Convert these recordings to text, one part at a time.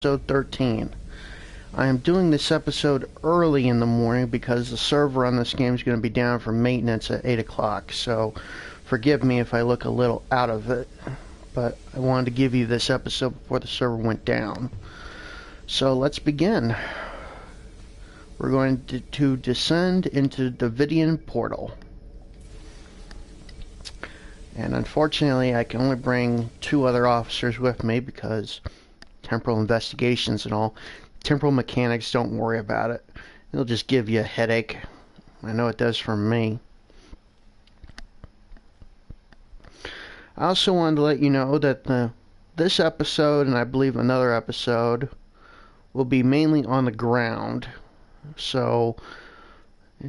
episode 13. I am doing this episode early in the morning because the server on this game is going to be down for maintenance at 8 o'clock, so forgive me if I look a little out of it, but I wanted to give you this episode before the server went down. So let's begin. We're going to descend into the Davidian portal. And unfortunately, I can only bring two other officers with me because temporal investigations and all. Temporal mechanics, don't worry about it. It'll just give you a headache. I know it does for me. I also wanted to let you know that this episode, and I believe another episode, will be mainly on the ground. So,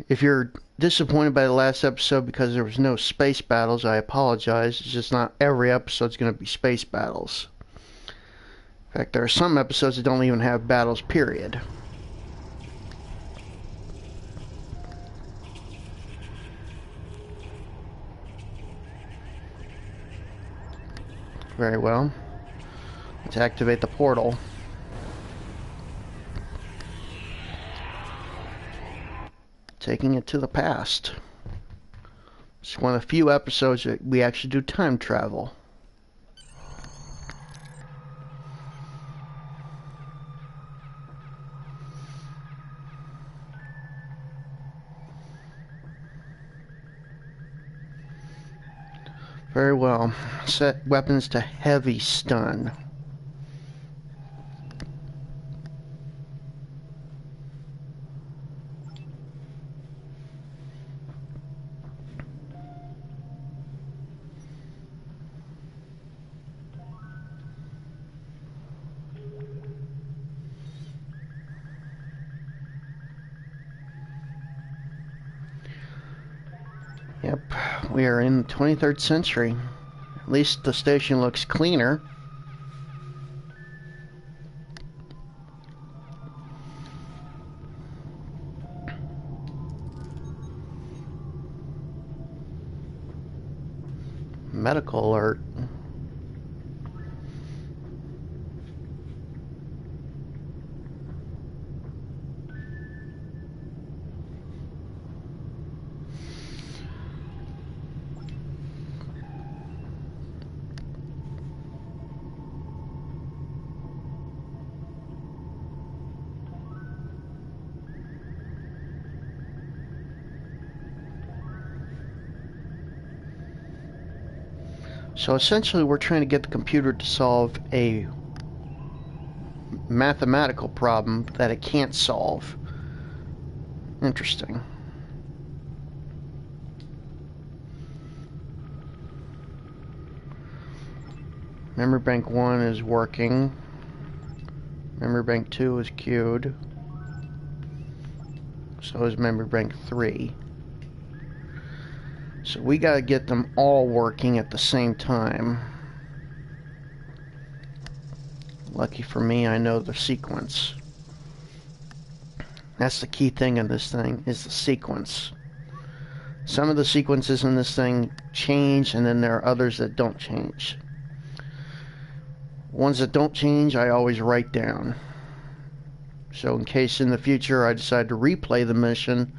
if you're disappointed by the last episode because there was no space battles, I apologize. It's just not every episode's going to be space battles. In fact, there are some episodes that don't even have battles, period. Very well. Let's activate the portal. Taking it to the past. It's one of the few episodes that we actually do time travel. Very well. Set weapons to heavy stun. Yep, we are in the 23rd century. At least the station looks cleaner. Medical alert. So essentially we're trying to get the computer to solve a mathematical problem that it can't solve. Interesting. Memory bank 1 is working. Memory bank 2 is queued. So is memory bank 3. So we gotta get them all working at the same time. Lucky for me, I know the sequence. That's the key thing in this thing, is the sequence. Some of the sequences in this thing change, and then there are others that don't change. Ones that don't change, I always write down. So in case in the future I decide to replay the mission,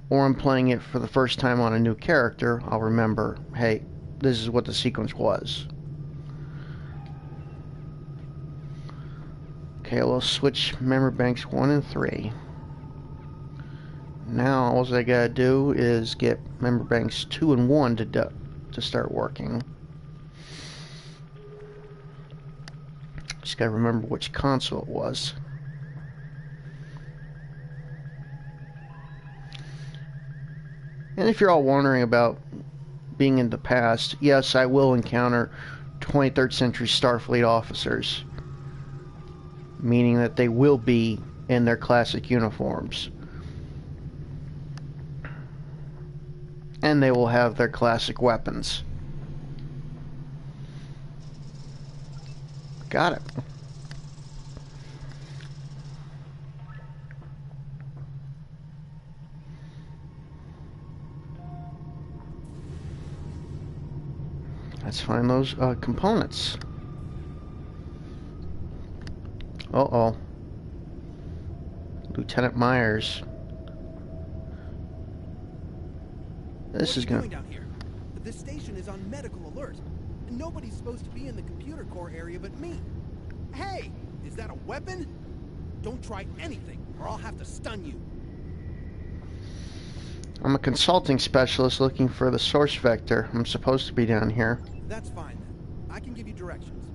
or I'm playing it for the first time on a new character, I'll remember, hey, this is what the sequence was. Okay, we'll switch memory banks 1 and 3. Now all I gotta do is get memory banks 2 and 1 to start working. Just gotta remember which console it was. And if you're all wondering about being in the past, yes, I will encounter 23rd century Starfleet officers, meaning that they will be in their classic uniforms. And they will have their classic weapons. Got it. Let's find those components. Uh-oh. Lieutenant Myers. This is gonna... down here? This station is on medical alert. And nobody's supposed to be in the computer core area but me. Hey! Is that a weapon? Don't try anything, or I'll have to stun you. I'm a consulting specialist looking for the source vector. I'm supposed to be down here. That's fine then. I can give you directions.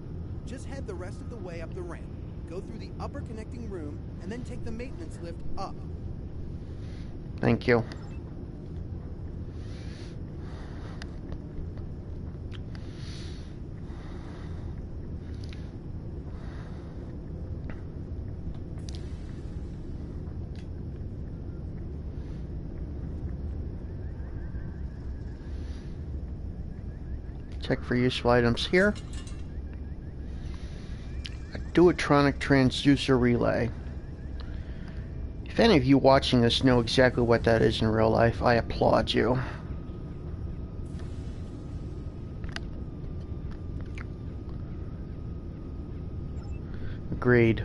Just head the rest of the way up the ramp. Go through the upper connecting room, and then take the maintenance lift up. Thank you. Check for useful items here. A duotronic transducer relay. If any of you watching this know exactly what that is in real life, I applaud you. Agreed.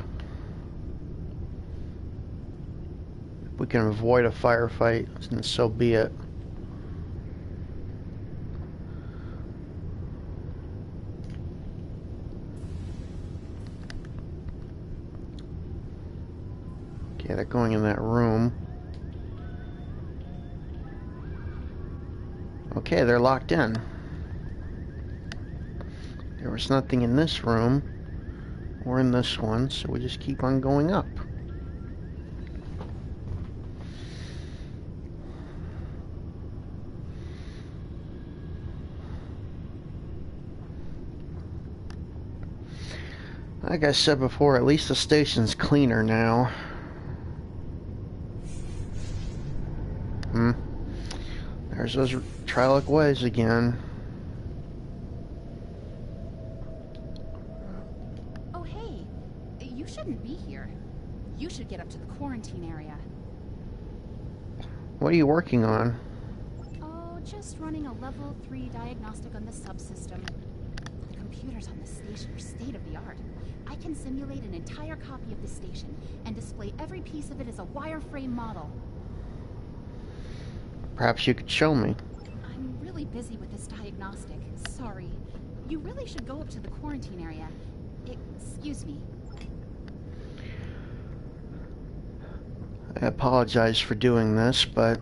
If we can avoid a firefight, then so be it. Okay, they're going in that room. Okay, they're locked in. There was nothing in this room or in this one, so we just keep on going up. Like I said before, at least the station's cleaner now. There's those Trilok ways again. Oh, hey. You shouldn't be here. You should get up to the quarantine area. What are you working on? Oh, just running a level 3 diagnostic on the subsystem. The computers on the station are state-of-the-art. I can simulate an entire copy of the station and display every piece of it as a wireframe model. Perhaps you could show me. I'm really busy with this diagnostic. Sorry. You really should go up to the quarantine area. Excuse me. I apologize for doing this, but...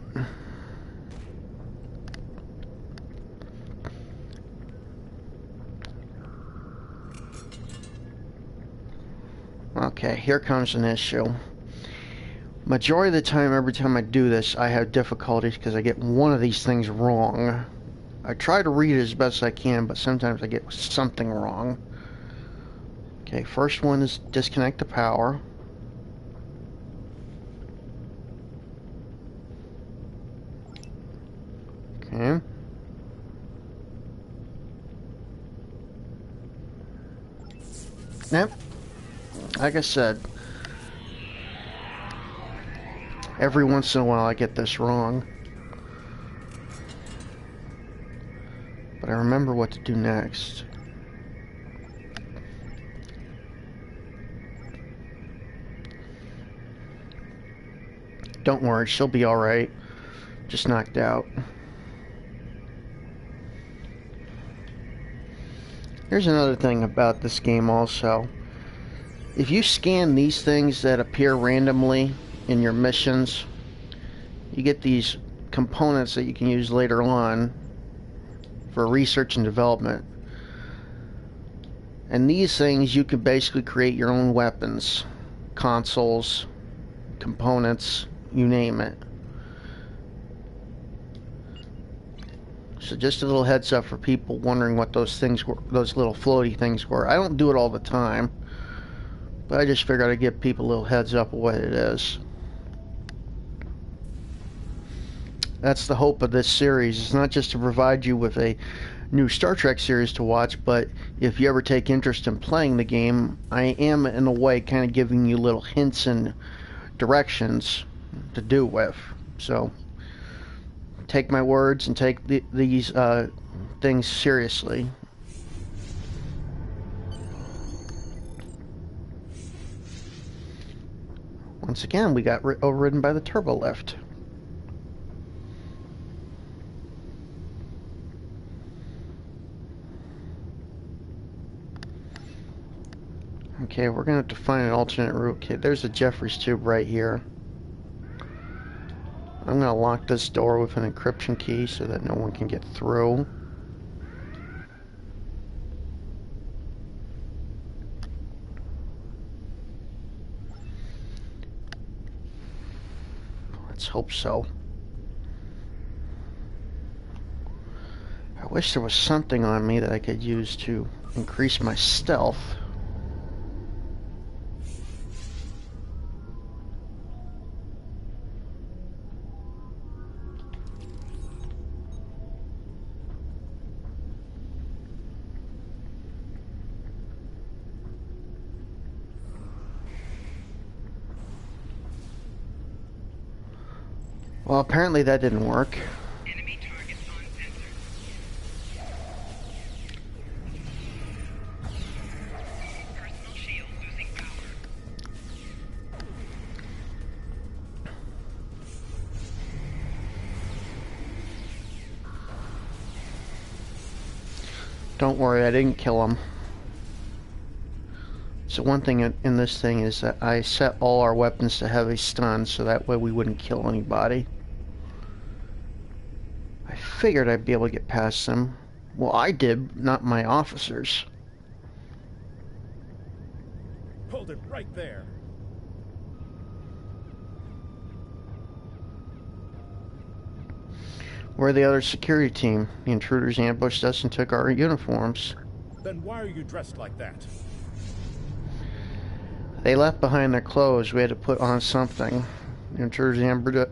Okay, here comes an issue. Majority of the time, every time I do this, I have difficulties because I get one of these things wrong. I try to read it as best I can, but sometimes I get something wrong. Okay, first one is disconnect the power. Okay. Yep. Like I said, every once in a while I get this wrong. But I remember what to do next. Don't worry, she'll be alright. Just knocked out. Here's another thing about this game also. If you scan these things that appear randomly in your missions, you get these components that you can use later on for research and development. And these things, you can basically create your own weapons, consoles, components, you name it. So just a little heads up for people wondering what those things were, those little floaty things were. I don't do it all the time, but I just figured I'd give people a little heads up of what it is. That's the hope of this series. It's not just to provide you with a new Star Trek series to watch, but if you ever take interest in playing the game, I am in a way kind of giving you little hints and directions to do with. So take my words and take these things seriously. Once again, we got overridden by the turbo lift. Okay, we're gonna have to find an alternate route. Okay, there's a Jeffries tube right here. I'm gonna lock this door with an encryption key so that no one can get through. Let's hope so. I wish there was something on me that I could use to increase my stealth. Well, apparently that didn't work. Enemy target on sensor. Personal shield losing power. Don't worry, I didn't kill him. So one thing in this thing is that I set all our weapons to heavy stun so that way we wouldn't kill anybody. I figured I'd be able to get past them. Well, I did, not my officers. Hold it right there. We're the other security team. The intruders ambushed us and took our uniforms. Then why are you dressed like that? They left behind their clothes. We had to put on something. The intruders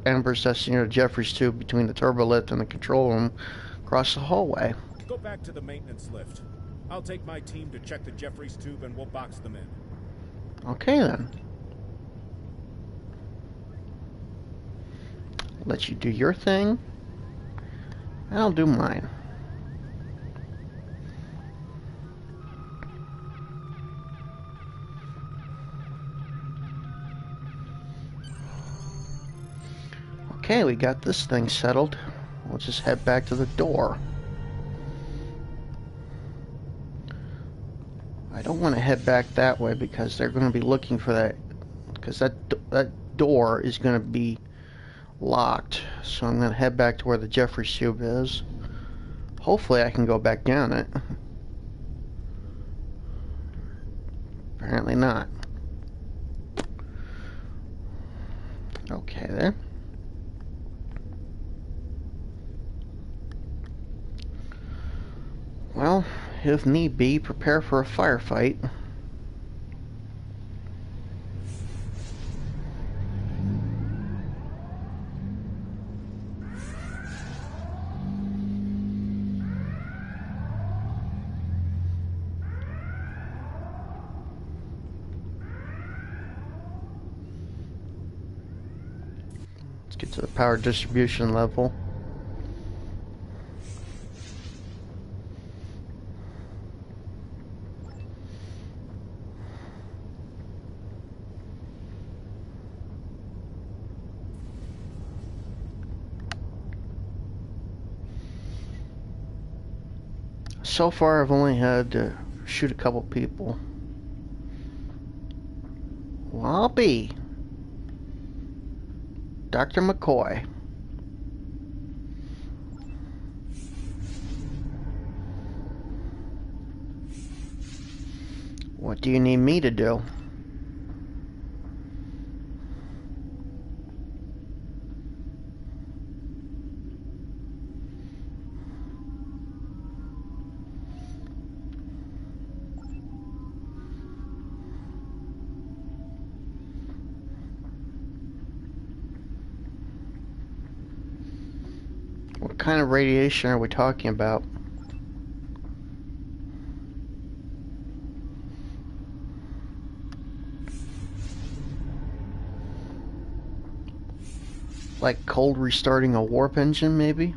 ambushed us near the Jeffries tube between the turbo lift and the control room across the hallway. Go back to the maintenance lift. I'll take my team to check the Jeffries tube and we'll box them in. Okay then. Let you do your thing. I'll do mine. Okay, we got this thing settled. We'll just head back to the door. I don't want to head back that way because they're going to be looking for that, because that door is going to be locked. So I'm going to head back to where the Jeffries tube is. Hopefully I can go back down it. Apparently not. Okay then. Well, if need be, prepare for a firefight. Let's get to the power distribution level. So far, I've only had to shoot a couple people. Well, I'll be Dr. McCoy. What do you need me to do? What kind of radiation are we talking about? Like cold restarting a warp engine, maybe?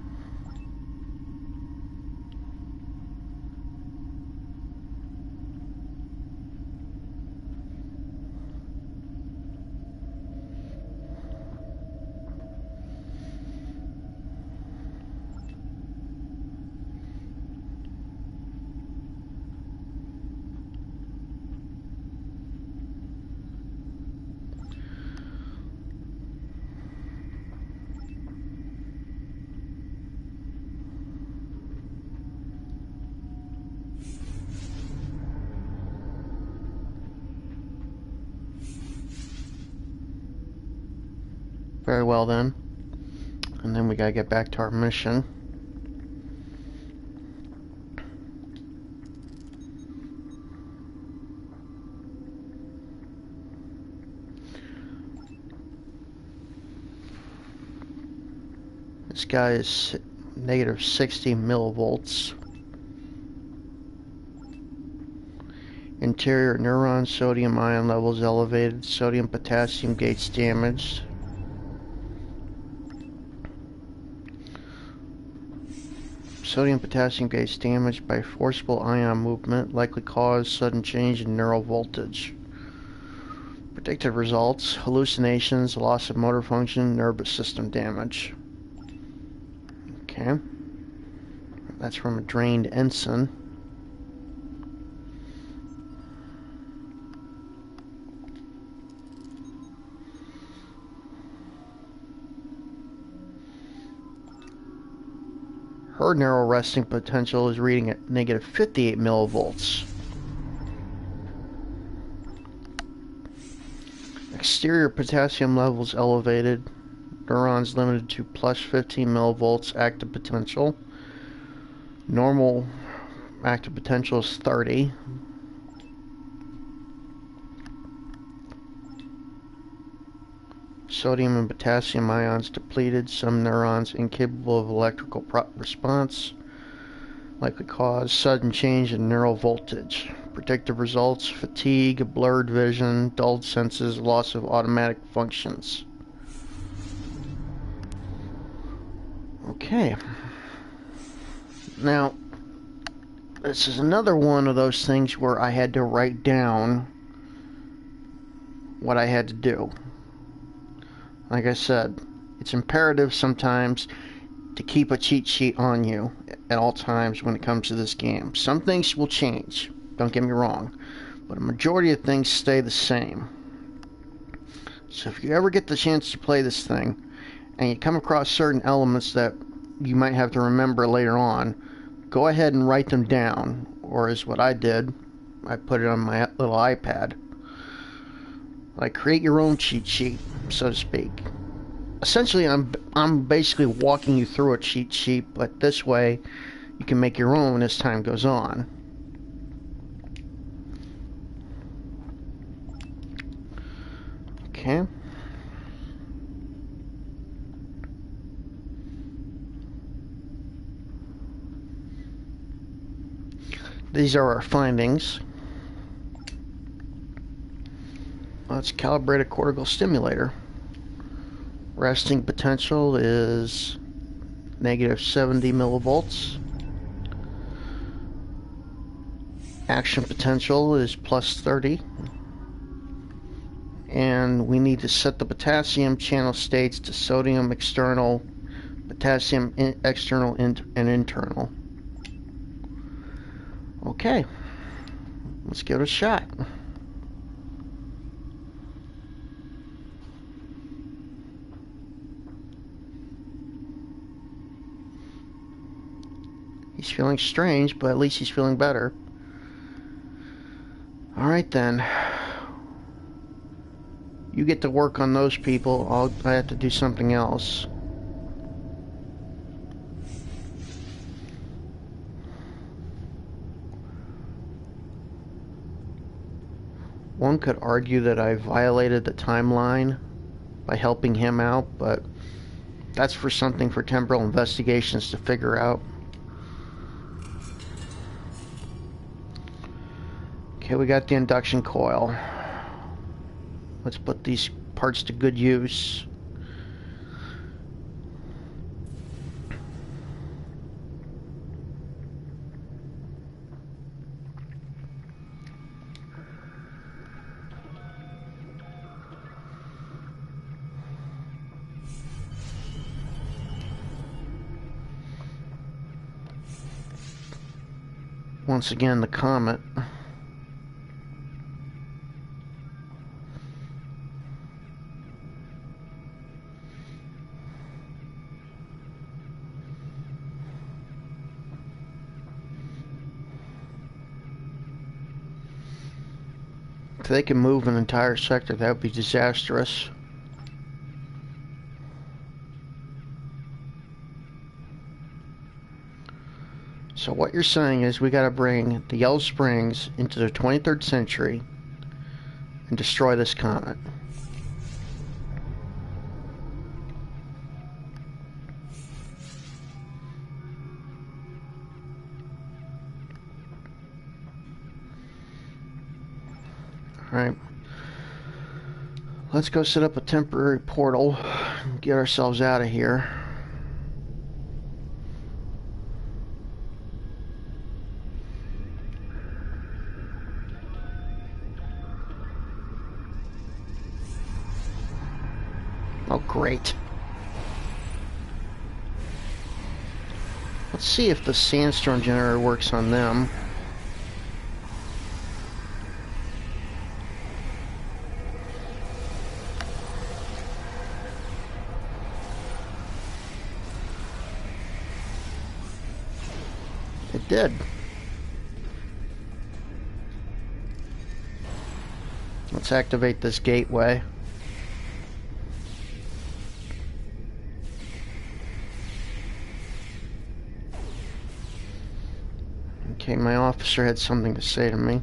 Very well then. And then we gotta get back to our mission. This guy is negative 60 millivolts. Interior neuron sodium ion levels elevated. Sodium potassium gates damaged. Sodium potassium gates damaged by forcible ion movement, likely cause sudden change in neural voltage. Predicted results: hallucinations, loss of motor function, nervous system damage. Okay. That's from a drained ensign. Her neural resting potential is reading at negative 58 millivolts. Exterior potassium levels elevated. Neurons limited to plus 15 millivolts active potential. Normal active potential is 30. Sodium and potassium ions depleted. Some neurons incapable of electrical response. Likely cause sudden change in neural voltage. Predictive results: fatigue, blurred vision, dulled senses, loss of automatic functions. Okay. Now, this is another one of those things where I had to write down what I had to do. Like I said, it's imperative sometimes to keep a cheat sheet on you at all times when it comes to this game. Some things will change, don't get me wrong, but a majority of things stay the same. So if you ever get the chance to play this thing, and you come across certain elements that you might have to remember later on, go ahead and write them down, or as what I did, I put it on my little iPad. Like, create your own cheat sheet, so to speak. Essentially, I'm basically walking you through a cheat sheet, but this way you can make your own as time goes on. Okay. These are our findings. Let's calibrate a cortical stimulator. Resting potential is negative 70 millivolts. Action potential is plus 30. And we need to set the potassium channel states to sodium external, potassium external and internal. Okay, let's give it a shot. He's feeling strange, but at least he's feeling better. Alright then. You get to work on those people. I have to do something else. One could argue that I violated the timeline by helping him out, but that's for something for temporal investigations to figure out. Okay, we got the induction coil. Let's put these parts to good use. Once again, the comet. If they can move an entire sector, that would be disastrous. So what you're saying is we gotta bring the Yellow Springs into the 23rd century and destroy this comet. Alright. Let's go set up a temporary portal and get ourselves out of here. Oh, great. Let's see if the sandstorm generator works on them. It did. Let's activate this gateway. Okay, my officer had something to say to me.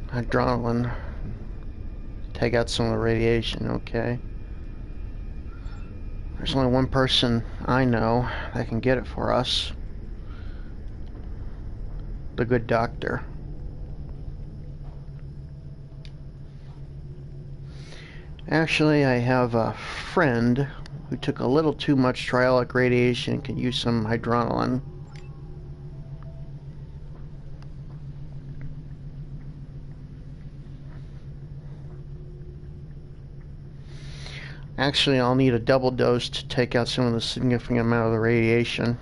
Adrenaline. Take out some of the radiation, okay. There's only one person I know that can get it for us. The good doctor. Actually, I have a friend who took a little too much trialic radiation and can use some adrenaline. Actually, I'll need a double dose to take out some of the significant amount of the radiation.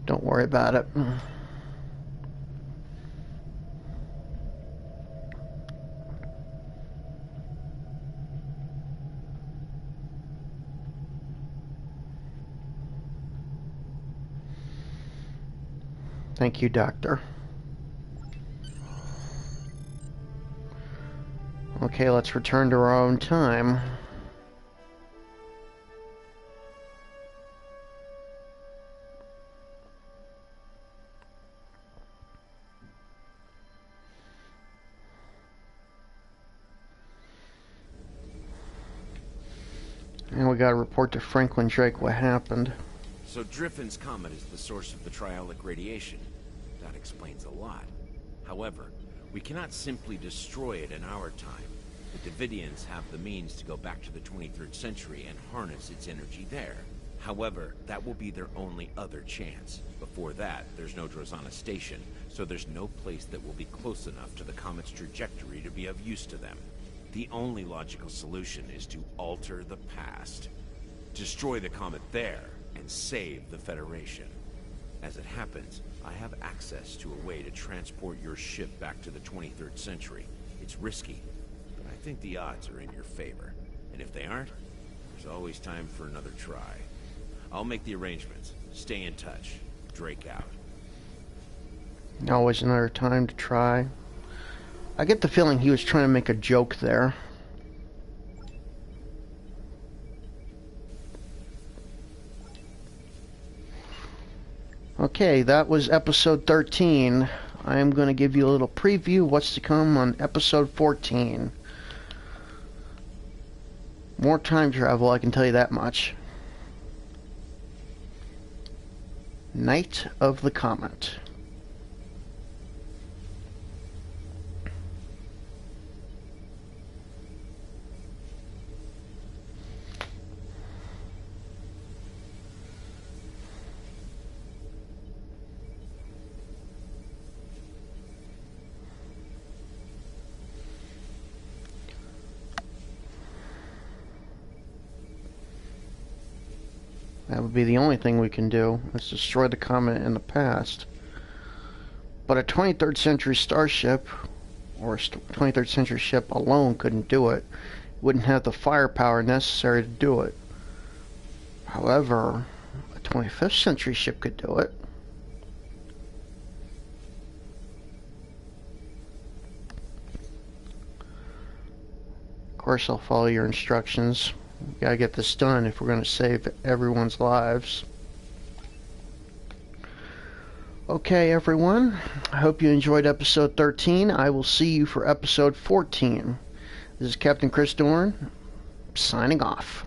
Don't worry about it. Thank you, Doctor. Okay, let's return to our own time. And we gotta report to Franklin Drake what happened. So Driffin's comet is the source of the trialic radiation. That explains a lot. However, we cannot simply destroy it in our time. The Davidians have the means to go back to the 23rd century and harness its energy there. However, that will be their only other chance. Before that, there's no Drozana station, so there's no place that will be close enough to the comet's trajectory to be of use to them. The only logical solution is to alter the past. Destroy the comet there, and save the Federation. As it happens, I have access to a way to transport your ship back to the 23rd century. It's risky, but I think the odds are in your favor. And if they aren't, there's always time for another try. I'll make the arrangements. Stay in touch. Drake out. Always another time to try. I get the feeling he was trying to make a joke there. Okay, that was episode 13. I am going to give you a little preview of what's to come on episode 14. More time travel, I can tell you that much. Night of the Comet. That would be the only thing we can do, is destroy the comet in the past. But a 23rd century starship, or a 23rd century ship alone couldn't do it. Wouldn't have the firepower necessary to do it. However, a 25th century ship could do it. Of course, I'll follow your instructions. We gotta get this done if we're gonna save everyone's lives. Okay, everyone. I hope you enjoyed episode 13. I will see you for episode 14. This is Captain Chris Dorn, signing off.